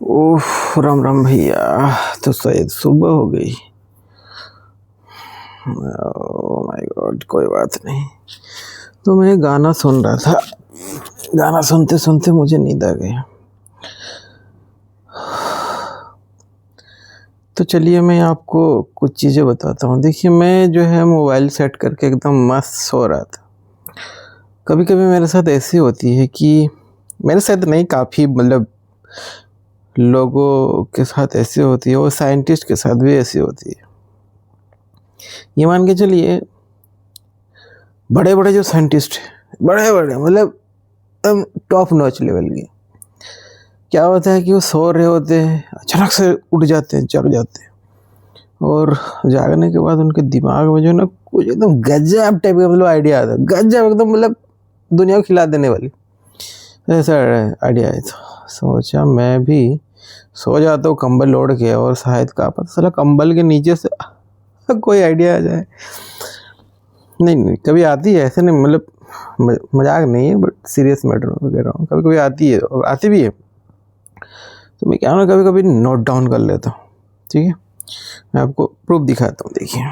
ओह राम राम भैया। तो शायद सुबह हो गई। ओह माय गॉड, कोई बात नहीं। तो मैं गाना सुन रहा था, गाना सुनते सुनते मुझे नींद आ गई। तो चलिए मैं आपको कुछ चीज़ें बताता हूँ। देखिए, मैं जो है मोबाइल सेट करके एकदम मस्त सो रहा था। कभी कभी मेरे साथ ऐसी होती है कि मेरे साथ नहीं, काफ़ी मतलब लोगों के साथ ऐसी होती है, और साइंटिस्ट के साथ भी ऐसी होती है। ये मान के चलिए, बड़े बड़े जो साइंटिस्ट हैं, बड़े बड़े मतलब एकदम टॉप नॉच लेवल के, क्या होता है कि वो सो रहे होते हैं, अचानक से उठ जाते हैं, जग जाते हैं, और जागने के बाद उनके दिमाग में जो ना कुछ एकदम गजब टाइप का मतलब आइडिया आता है, गजब एकदम मतलब दुनिया को खिला देने वाली ऐसा आइडिया है। तो सोचा मैं भी सो जाता हूँ कंबल ओढ़ के, और शायद का पता साला कंबल के नीचे से कोई आइडिया आ जाए। नहीं नहीं, कभी आती है ऐसे, नहीं मतलब मजाक नहीं है, बट सीरियस मैटर में कह रहा हूँ। कभी कभी आती है और आती भी है, तो मैं क्या ना कभी कभी नोट डाउन कर लेता हूँ। ठीक है, मैं आपको प्रूफ दिखाता हूँ। देखिए,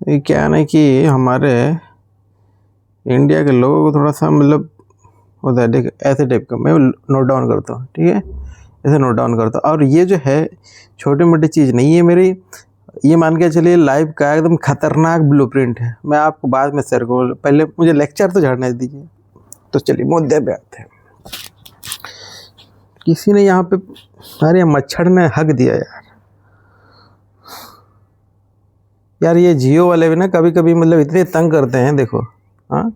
ये क्या है ना कि हमारे इंडिया के लोगों को थोड़ा सा मतलब होता है, देख ऐसे टाइप का मैं नोट डाउन करता हूँ। ठीक है, ऐसे नोट डाउन करता हूँ। और ये जो है छोटी मोटी चीज़ नहीं है मेरी, ये मान के चलिए लाइफ का एकदम खतरनाक ब्लूप्रिंट है। मैं आपको बाद में शेयर करूँ, पहले मुझे लेक्चर तो झाड़ने दीजिए। तो चलिए मुद्दे पे आते हैं। किसी ने यहाँ पे, अरे मच्छर ने हक दिया यार। यार ये जियो वाले भी ना कभी कभी मतलब इतने तंग करते हैं, देखो हाँ,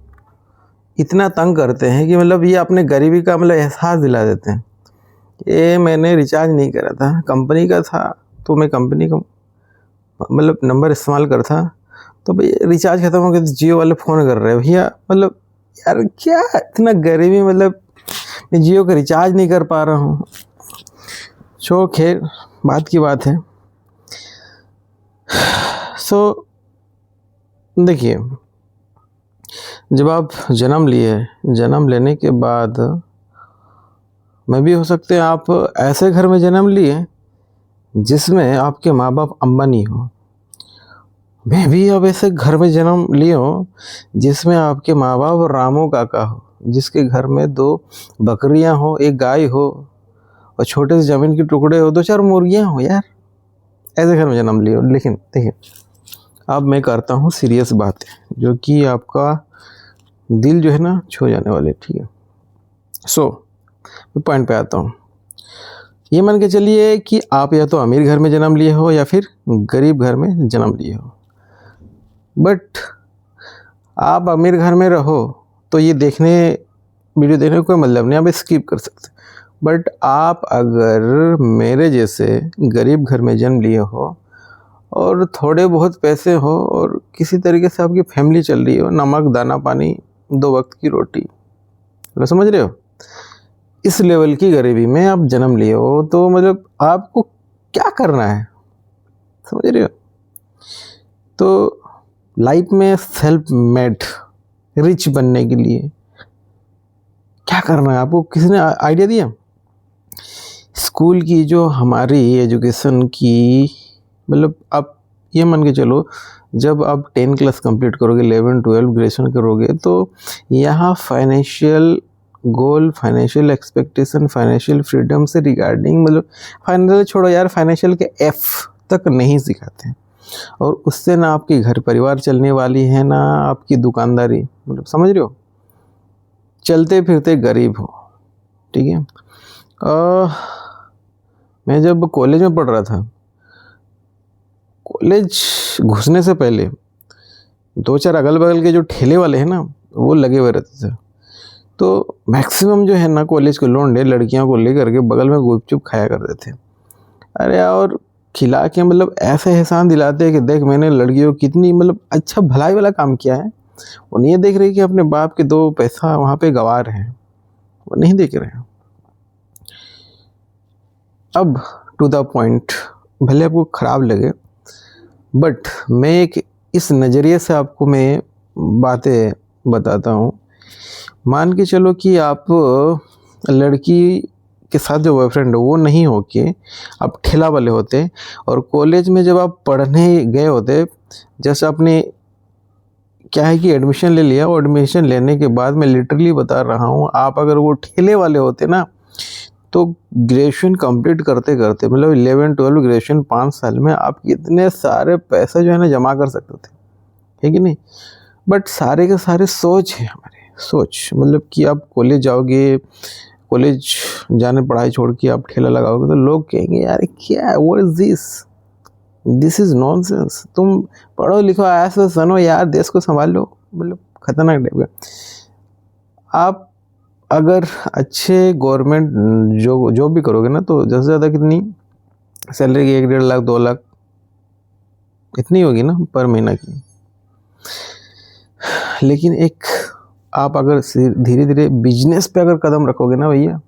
इतना तंग करते हैं कि मतलब ये अपने गरीबी का मतलब एहसास दिला देते हैं। ये मैंने रिचार्ज नहीं करा था, कंपनी का था, तो मैं कंपनी का मतलब नंबर इस्तेमाल कर था। तो भाई रिचार्ज खत्म हो गया तो जियो वाले फ़ोन कर रहे हैं भैया, मतलब यार क्या इतना गरीबी, मतलब मैं जियो का रिचार्ज नहीं कर पा रहा हूँ। सो खैर बात की बात है। सो देखिए, जब आप जन्म लिए, जन्म लेने के बाद मैं भी हो सकते हैं आप ऐसे घर में जन्म लिए जिसमें आपके माँ बाप अंबानी हो। मैं भी अब ऐसे घर में जन्म लिए हूँ जिसमें आपके माँ बाप रामू काका हो, जिसके घर में 2 बकरियाँ हो, 1 गाय हो, और छोटे से ज़मीन के टुकड़े हो, 2-4 मुर्गियाँ हो। यार ऐसे घर में जन्म लिए हो। लेकिन देखिए, अब मैं करता हूँ सीरियस बातें जो कि आपका दिल जो है ना छू जाने वाले। ठीक है, सो मैं पॉइंट पे आता हूँ। ये मान के चलिए कि आप या तो अमीर घर में जन्म लिए हो या फिर गरीब घर में जन्म लिए हो, बट आप अमीर घर में रहो तो ये देखने वीडियो देखने का कोई मतलब नहीं, आप स्किप कर सकते। बट आप अगर मेरे जैसे गरीब घर में जन्म लिए हो और थोड़े बहुत पैसे हो और किसी तरीके से आपकी फैमिली चल रही हो, नमक दाना पानी 2 वक्त की रोटी, मतलब समझ रहे हो, इस लेवल की गरीबी में आप जन्म लिए हो, तो मतलब आपको क्या करना है, समझ रहे हो। तो लाइफ में सेल्फ मेड रिच बनने के लिए क्या करना है आपको, किसी ने आइडिया दिया। स्कूल की जो हमारी एजुकेशन की, मतलब आप ये मान के चलो, जब आप 10 क्लास कंप्लीट करोगे, 11 12 ग्रेजुएशन करोगे, तो यहाँ financial goal, financial expectation, financial freedom से रिगार्डिंग, मतलब फाइनेंशियल छोड़ो यार, फाइनेंशियल के एफ तक नहीं सिखाते हैं। और उससे ना आपकी घर परिवार चलने वाली है, ना आपकी दुकानदारी, मतलब समझ रहे हो, चलते फिरते गरीब हो। ठीक है, मैं जब कॉलेज में पढ़ रहा था, कॉलेज घुसने से पहले 2-4 अगल बगल के जो ठेले वाले हैं ना, वो लगे हुए रहते थे। तो मैक्सिमम जो है ना कॉलेज के लौंडे लड़कियों को लेकर के बगल में गुपचुप खाया करते थे। अरे और खिला के मतलब ऐसे एहसान दिलाते हैं कि देख मैंने लड़कियों को कितनी मतलब अच्छा भलाई वाला काम किया है। वो नहीं देख रहे कि अपने बाप के 2 पैसा वहाँ पे गंवा रहे हैं, वो नहीं देख रहे हैं। अब टू द पॉइंट, भले आपको ख़राब लगे, बट मैं एक इस नज़रिए से आपको मैं बातें बताता हूँ। मान के चलो कि आप लड़की के साथ जो बॉयफ्रेंड है वो नहीं होके आप ठेला वाले होते, और कॉलेज में जब आप पढ़ने गए होते, जैसे आपने क्या है कि एडमिशन ले लिया, और एडमिशन लेने के बाद मैं लिटरली बता रहा हूँ, आप अगर वो ठेले वाले होते ना तो ग्रेजुएशन कंप्लीट करते करते मतलब 11-12 ग्रेजुएशन 5 साल में आप कितने सारे पैसा जो है ना जमा कर सकते थे, है कि नहीं। बट सारे के सारे सोच है हमारे, सोच मतलब कि आप कॉलेज जाओगे, कॉलेज जाने पढ़ाई छोड़ के आप ठेला लगाओगे तो लोग कहेंगे यार क्या है, what is this is nonsense. तुम पढ़ो लिखो ऐसा सनो यार, देश को संभाल लो, मतलब खतरनाक टाइप का। आप अगर अच्छे गवर्नमेंट जॉब भी करोगे ना तो ज़्यादा से ज़्यादा कितनी सैलरी की, 1-1.5 लाख 2 लाख इतनी होगी ना पर महीना की। लेकिन एक आप अगर धीरे धीरे बिजनेस पे अगर कदम रखोगे ना भैया,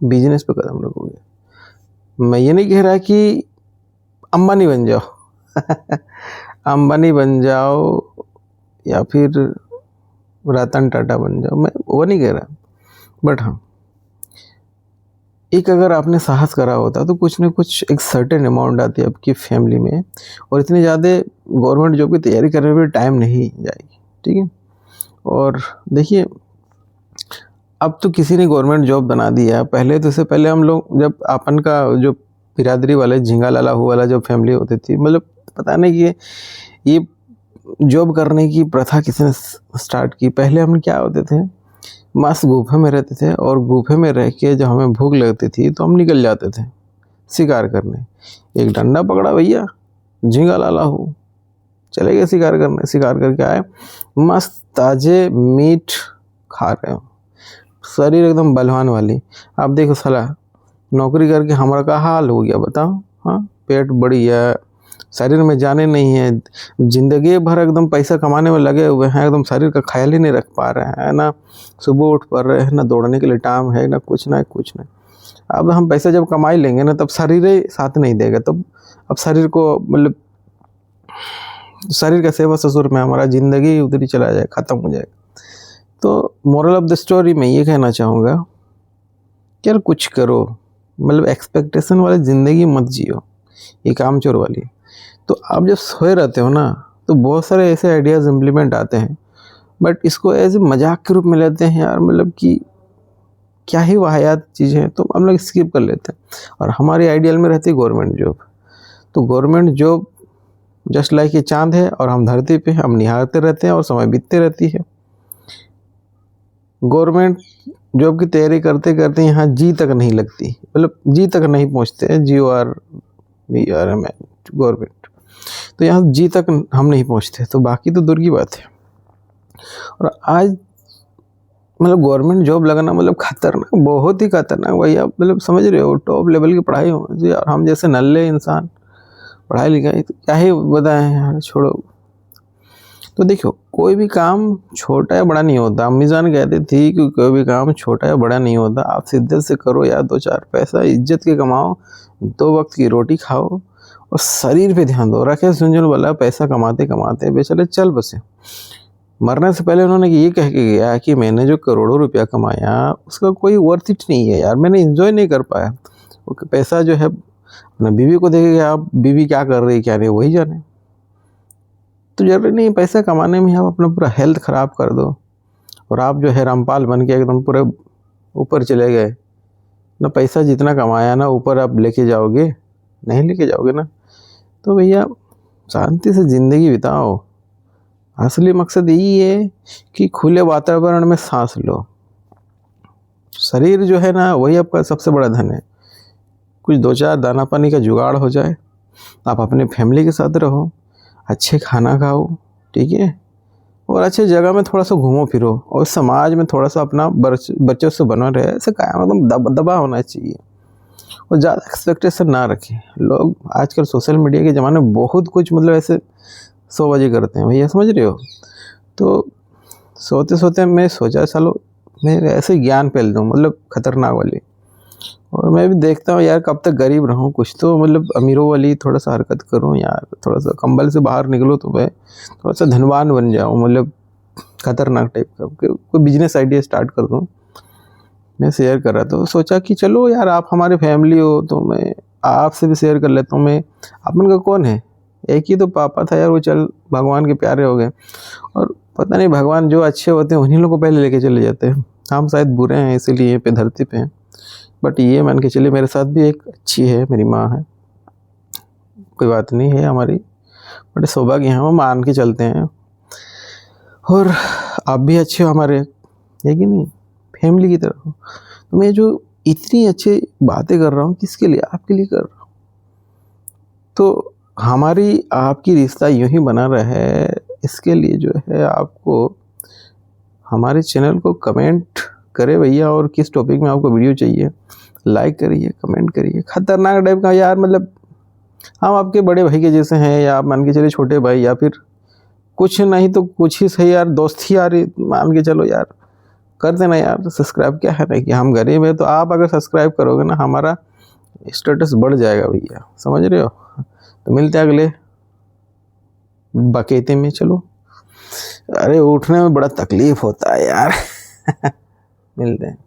बिजनेस पे कदम रखोगे, मैं ये नहीं कह रहा कि अंबानी बन जाओ अंबानी बन जाओ या फिर रतन टाटा बन जाओ, मैं वो नहीं कह रहा। बट हाँ, एक अगर आपने साहस करा होता तो कुछ न कुछ एक सर्टेन अमाउंट आती है आपकी फैमिली में, और इतनी ज़्यादा गवर्नमेंट जॉब की तैयारी करने में टाइम नहीं जाएगी, ठीक है। और देखिए अब तो किसी ने गवर्नमेंट जॉब बना दिया, पहले तो इससे पहले हम लोग जब अपन का जो बिरादरी वाले झिंगा लाला हु वाला जो फैमिली होती थी, मतलब पता नहीं कि ये जॉब करने की प्रथा किसने स्टार्ट की। पहले हम क्या होते थे, मस्त गुफे में रहते थे, और गुफे में रह के जब हमें भूख लगती थी तो हम निकल जाते थे शिकार करने। एक डंडा पकड़ा भैया, झिंगा लाला हूँ, चले गए शिकार करने, शिकार करके आए, मस्त ताजे मीट खा रहे हो, शरीर एकदम बलवान वाली। आप देखो साला नौकरी करके हमारा का हाल हो गया बताओ। हाँ, पेट बढ़िया, शरीर में जाने नहीं है, जिंदगी भर एकदम पैसा कमाने में लगे हुए हैं, एकदम शरीर का ख्याल ही नहीं रख पा रहे हैं ना, सुबह उठ पा रहे हैं ना, दौड़ने के लिए टाइम है ना, कुछ ना कुछ ना। अब हम पैसा जब कमाई लेंगे ना तब शरीर ही साथ नहीं देगा, तब अब शरीर को मतलब शरीर का सेवा ससुर में हमारा ज़िंदगी उधर ही चला जाए, ख़त्म हो जाएगा। तो मोरल ऑफ द स्टोरी मैं ये कहना चाहूँगा कि यार कुछ करो, मतलब एक्सपेक्टेशन वाली ज़िंदगी मत जियो, ये कामचोर वाली। तो आप जब सोए रहते हो ना तो बहुत सारे ऐसे आइडियाज़ इम्प्लीमेंट आते हैं, बट इसको एज ए मजाक के रूप में लेते हैं यार, मतलब कि क्या ही वाहियात चीज़ है, तो हम लोग स्किप कर लेते हैं। और हमारी आइडियल में रहती है गवर्नमेंट जॉब। तो गवर्नमेंट जॉब जस्ट लाइक ये चाँद है, और हम धरती पे हम निहारते रहते हैं और समय बीतते रहती है। गवर्नमेंट जॉब की तैयारी करते करते यहाँ जी तक नहीं लगती, मतलब जी तक नहीं पहुँचते, GORVRM गवर्नमेंट, तो यहाँ जी तक हम नहीं पहुँचते, तो बाकी तो दूर की बात है। और आज मतलब गवर्नमेंट जॉब लगना मतलब खतरनाक, बहुत ही खतरनाक भैया, मतलब समझ रहे हो, टॉप लेवल की पढ़ाई हो जी, और हम जैसे नल्ले इंसान पढ़ाई लिखाई तो क्या ही बताएं यार, छोड़ो। तो देखो कोई भी काम छोटा या बड़ा नहीं होता, अम्मी जान कहती थी कि कोई भी काम छोटा या बड़ा नहीं होता, आप शिद्दत से करो यार, 2-4 पैसा इज्जत के कमाओ, 2 वक्त की रोटी खाओ, और शरीर पे ध्यान दो। रखे सुनजुन वाला पैसा कमाते कमाते बेचारे चल बसे। मरने से पहले उन्होंने ये कह के गया कि मैंने जो करोड़ों रुपया कमाया उसका कोई वर्थ इट नहीं है यार, मैंने एंजॉय नहीं कर पाया। वो पैसा जो है अपना बीवी को देखेगा, आप बीवी क्या कर रही है क्या नहीं वही जाने। तो जरूरी नहीं पैसा कमाने में आप अपना पूरा हेल्थ ख़राब कर दो, और आप जो है रामपाल बन के एकदम पूरे ऊपर चले गए ना, पैसा जितना कमाया ना ऊपर आप लेके जाओगे, नहीं लेके जाओगे ना। तो भैया शांति से ज़िंदगी बिताओ। असली मकसद यही है कि खुले वातावरण में सांस लो। शरीर जो है ना वही आपका सबसे बड़ा धन है। कुछ 2-4 दाना पानी का जुगाड़ हो जाए, आप अपने फैमिली के साथ रहो, अच्छे खाना खाओ, ठीक है, और अच्छे जगह में थोड़ा सा घूमो फिरो, और समाज में थोड़ा सा अपना बच्चों से बना रहे, ऐसे कायम एकदम दबा होना चाहिए, और ज़्यादा एक्सपेक्टेशन ना रखें। लोग आजकल सोशल मीडिया के ज़माने में बहुत कुछ मतलब ऐसे 100 बजे करते हैं भैया, समझ रहे हो। तो सोते सोते मैं सोचा चलो मैं ऐसे ज्ञान फैल दूँ, मतलब खतरनाक वाली। और मैं भी देखता हूँ यार कब तक गरीब रहूँ, कुछ तो मतलब अमीरों वाली थोड़ा सा हरकत करूँ यार, थोड़ा सा कंबल से बाहर निकलो तो मैं थोड़ा सा धनवान बन जाऊँ, मतलब खतरनाक टाइप का कोई बिजनेस आइडिया स्टार्ट कर दूँ। मैं शेयर कर रहा था, तो सोचा कि चलो यार आप हमारे फैमिली हो तो मैं आपसे भी शेयर कर लेता हूँ। मैं अपन का कौन है, एक ही तो पापा था यार, वो चल भगवान के प्यारे हो गए। और पता नहीं भगवान जो अच्छे होते हैं उन्हीं लोगों को पहले लेके चले जाते हैं। हम शायद बुरे हैं इसीलिए यहाँ पे धरती पे हैं। बट ये मान के चलिए मेरे साथ भी एक अच्छी है, मेरी माँ है, कोई बात नहीं है हमारी, बड़े सौभाग्य हैं, हम मान के चलते हैं। और आप भी अच्छे हो हमारे, है कि नहीं, फैमिली की तरह हो। तो मैं जो इतनी अच्छी बातें कर रहा हूँ किसके लिए, आपके लिए कर रहा हूँ। तो हमारी आपकी रिश्ता यूँ ही बना रहे, इसके लिए जो है आपको हमारे चैनल को कमेंट करें भैया, और किस टॉपिक में आपको वीडियो चाहिए लाइक करिए, कमेंट करिए। खतरनाक टाइप का यार, मतलब हम आपके बड़े भाई के जैसे हैं, या आप मान के चलिए छोटे भाई, या फिर कुछ नहीं तो कुछ ही सही यार, दोस्ती यार मान के चलो यार, कर देना यार सब्सक्राइब। क्या है ना कि हम गरीब हैं, तो आप अगर सब्सक्राइब करोगे ना हमारा स्टेटस बढ़ जाएगा भैया, समझ रहे हो। तो मिलते हैं अगले बकेते में। चलो, अरे उठने में बड़ा तकलीफ होता है यार मिलते हैं।